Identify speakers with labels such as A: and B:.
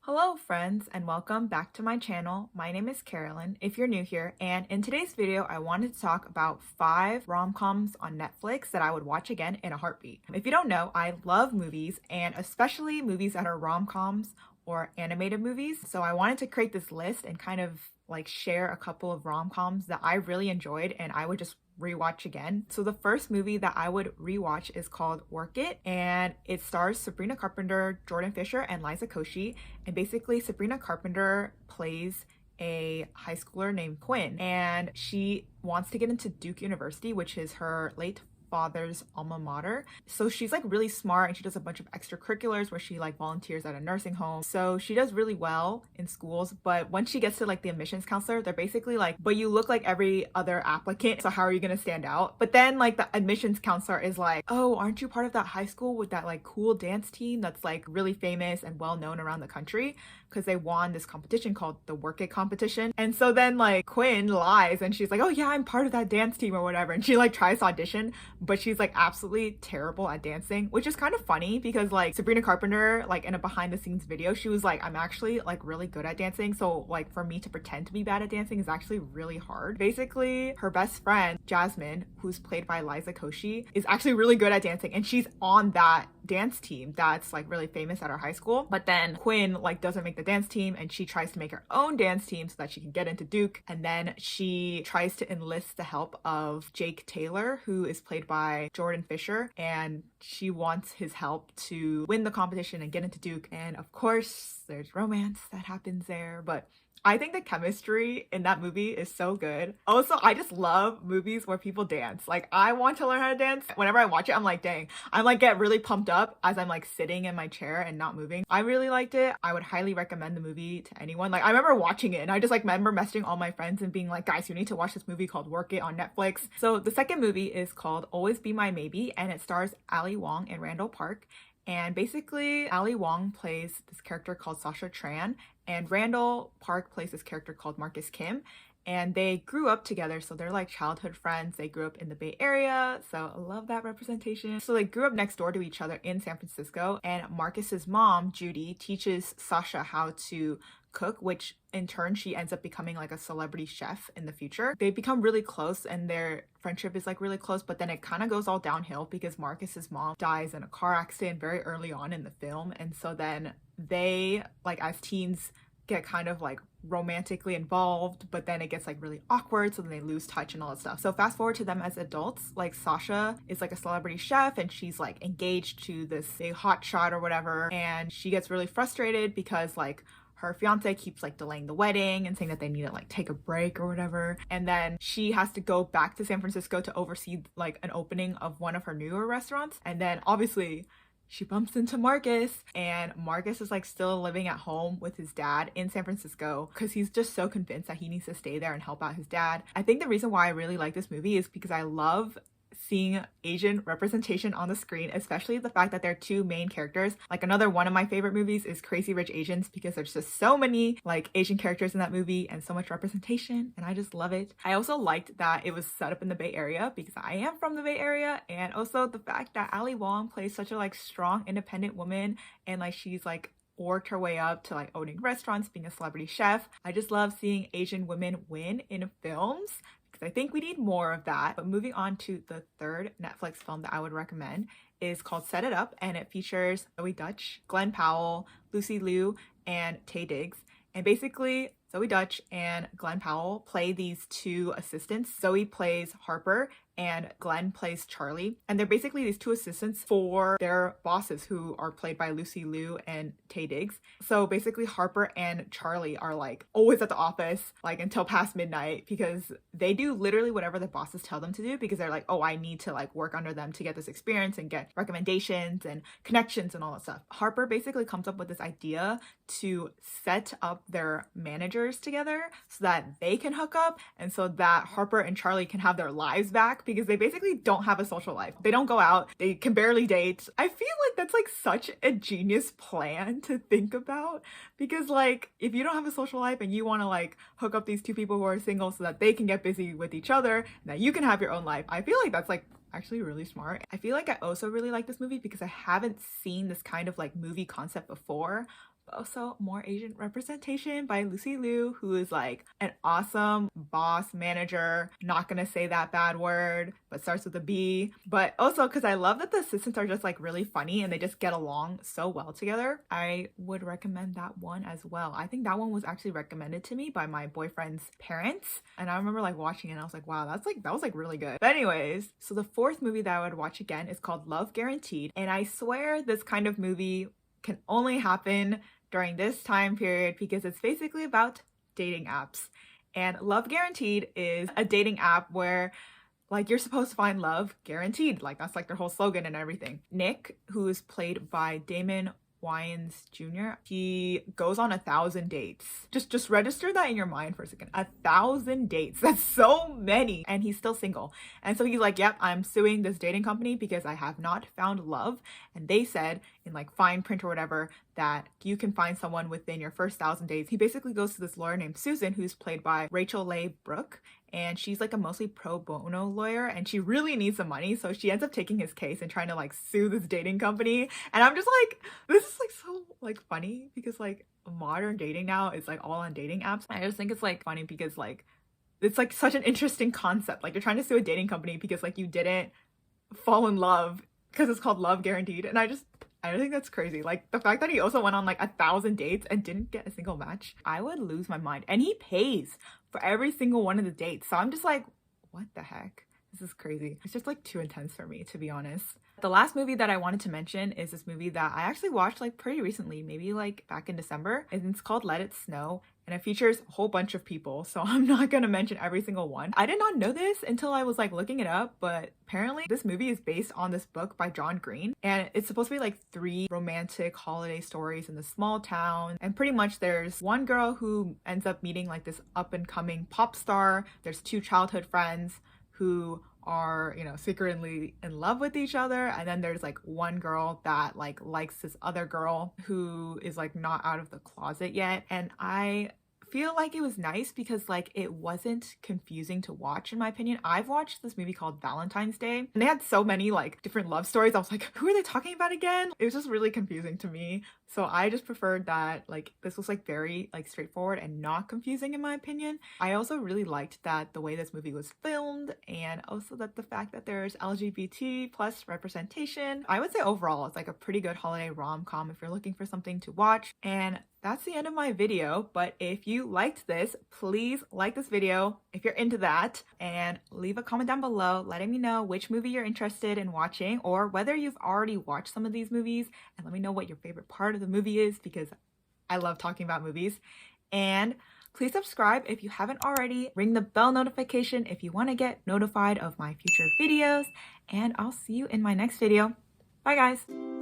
A: Hello friends and welcome back to my channel. My name is Carolyn if you're new here, and in today's video I wanted to talk about 5 rom-coms on Netflix that I would watch again in a heartbeat. If you don't know, I love movies and especially movies that are rom-coms or animated movies. So I wanted to create this list and kind of like share a couple of rom-coms that I really enjoyed and I would just rewatch again. So the first movie that I would rewatch is called Work It, and it stars Sabrina Carpenter, Jordan Fisher, and Liza Koshy. And basically Sabrina Carpenter plays a high schooler named Quinn, and she wants to get into Duke University, which is her late father's alma mater. So she's like really smart and she does a bunch of extracurriculars where she like volunteers at a nursing home. So she does really well in schools, but when she gets to like the admissions counselor, they're basically like, but you look like every other applicant, so how are you gonna stand out? But then like the admissions counselor is like, oh, aren't you part of that high school with that like cool dance team that's like really famous and well known around the country? Because they won this competition called the Work It competition. And so then like Quinn lies and she's like, oh yeah, I'm part of that dance team or whatever. And she like tries to audition, but she's like absolutely terrible at dancing, which is kind of funny because like Sabrina Carpenter, like in a behind the scenes video, she was like, I'm actually like really good at dancing. So like for me to pretend to be bad at dancing is actually really hard. Basically, her best friend, Jasmine, who's played by Liza Koshy, is actually really good at dancing. And she's on that dance team that's like really famous at our high school. But then Quinn like doesn't make the dance team and she tries to make her own dance team so that she can get into Duke. And then she tries to enlist the help of Jake Taylor, who is played by Jordan Fisher, and she wants his help to win the competition and get into Duke. And of course there's romance that happens there, but I think the chemistry in that movie is so good. Also, I just love movies where people dance. Like, I want to learn how to dance. Whenever I watch it, I'm like, dang. I'm like, get really pumped up as I'm like sitting in my chair and not moving. I really liked it. I would highly recommend the movie to anyone. Like, I remember watching it and I just like remember messaging all my friends and being like, guys, you need to watch this movie called Work It on Netflix. So the second movie is called Always Be My Maybe, and it stars Ali Wong and Randall Park. And basically, Ali Wong plays this character called Sasha Tran, and Randall Park plays this character called Marcus Kim. And they grew up together, so they're like childhood friends. They grew up in the Bay Area, so I love that representation. So they grew up next door to each other in San Francisco, and Marcus's mom, Judy, teaches Sasha how to cook, which in turn she ends up becoming like a celebrity chef in the future. They become really close and their friendship is like really close, but then it kind of goes all downhill because Marcus's mom dies in a car accident very early on in the film. And so then they, like as teens, get kind of like romantically involved, but then it gets like really awkward, so then they lose touch and all that stuff. So fast forward to them as adults, like Sasha is like a celebrity chef and she's like engaged to this big hot shot or whatever, and she gets really frustrated because like her fiance keeps like delaying the wedding and saying that they need to like take a break or whatever. And then she has to go back to San Francisco to oversee like an opening of one of her newer restaurants. And then obviously she bumps into Marcus, and Marcus is like still living at home with his dad in San Francisco because he's just so convinced that he needs to stay there and help out his dad. I think the reason why I really like this movie is because I love seeing Asian representation on the screen, especially the fact that there are two main characters. Like another one of my favorite movies is Crazy Rich Asians because there's just so many like Asian characters in that movie and so much representation, and I just love it. I also liked that it was set up in the Bay Area because I am from the Bay Area, and also the fact that Ali Wong plays such a like strong independent woman and like she's like worked her way up to like owning restaurants, being a celebrity chef. I just love seeing Asian women win in films because I think we need more of that. But moving on to the third Netflix film that I would recommend is called Set It Up, and it features Zoe Dutch, Glenn Powell, Lucy Liu, and Tay Diggs. And basically, Zoe Dutch and Glenn Powell play these two assistants. Zoe plays Harper and Glenn plays Charlie. And they're basically these two assistants for their bosses who are played by Lucy Liu and Tay Diggs. So basically Harper and Charlie are like always at the office like until past midnight because they do literally whatever the bosses tell them to do because they're like, oh, I need to like work under them to get this experience and get recommendations and connections and all that stuff. Harper basically comes up with this idea to set up their managers together so that they can hook up and so that Harper and Charlie can have their lives back because they basically don't have a social life. They don't go out. They can barely date. I feel like that's like such a genius plan to think about because like if you don't have a social life and you want to like hook up these two people who are single so that they can get busy with each other and that you can have your own life, I feel like that's like actually really smart. I feel like I also really like this movie because I haven't seen this kind of like movie concept before, Also, more Asian representation by Lucy Liu, who is like an awesome boss manager. Not gonna say that bad word, but starts with a B. But also because I love that the assistants are just like really funny and they just get along so well together. I would recommend that one as well. I think that one was actually recommended to me by my boyfriend's parents. And I remember like watching it and I was like, wow, that was like really good. But anyways, so the fourth movie that I would watch again is called Love Guaranteed. And I swear this kind of movie can only happen during this time period because it's basically about dating apps. And Love Guaranteed is a dating app where like you're supposed to find love guaranteed. Like that's like their whole slogan and everything. Nick, who is played by Damon Wayans Jr., he goes on 1,000 dates. Just register that in your mind for a second. 1,000 dates. That's so many. And he's still single. And so he's like, yep, I'm suing this dating company because I have not found love. And they said in like fine print or whatever that you can find someone within your first 1,000 days. He basically goes to this lawyer named Susan, who's played by Rachel Leigh Brooke. And she's like a mostly pro bono lawyer and she really needs the money. So she ends up taking his case and trying to like sue this dating company. And I'm just like, this is like so like funny because like modern dating now is like all on dating apps. I just think it's like funny because like it's like such an interesting concept. Like you're trying to sue a dating company because like you didn't fall in love because it's called Love Guaranteed. And I think that's crazy. Like the fact that he also went on like 1,000 dates and didn't get a single match, I would lose my mind. And he pays for every single one of the dates. So I'm just like, what the heck? This is crazy. It's just like too intense for me, to be honest. The last movie that I wanted to mention is this movie that I actually watched like pretty recently, maybe like back in December, and it's called Let It Snow. And it features a whole bunch of people, so I'm not gonna mention every single one. I did not know this until I was like looking it up, but apparently this movie is based on this book by John Green, and it's supposed to be like 3 romantic holiday stories in this small town. And pretty much there's one girl who ends up meeting like this up and coming pop star. There's 2 childhood friends who are, you know, secretly in love with each other, and then there's like one girl that like likes this other girl who is like not out of the closet yet. And I feel like it was nice because like it wasn't confusing to watch, in my opinion. I've watched this movie called Valentine's Day and they had so many like different love stories. I was like, who are they talking about again? It was just really confusing to me. So I just preferred that like this was like very like straightforward and not confusing, in my opinion. I also really liked that the way this movie was filmed, and also that the fact that there's LGBT plus representation. I would say overall it's like a pretty good holiday rom-com if you're looking for something to watch. And that's the end of my video, but if you liked this, please like this video if you're into that, and leave a comment down below letting me know which movie you're interested in watching or whether you've already watched some of these movies, and let me know what your favorite part of the movie is because I love talking about movies. And please subscribe if you haven't already. Ring the bell notification if you want to get notified of my future videos, and I'll see you in my next video. Bye guys!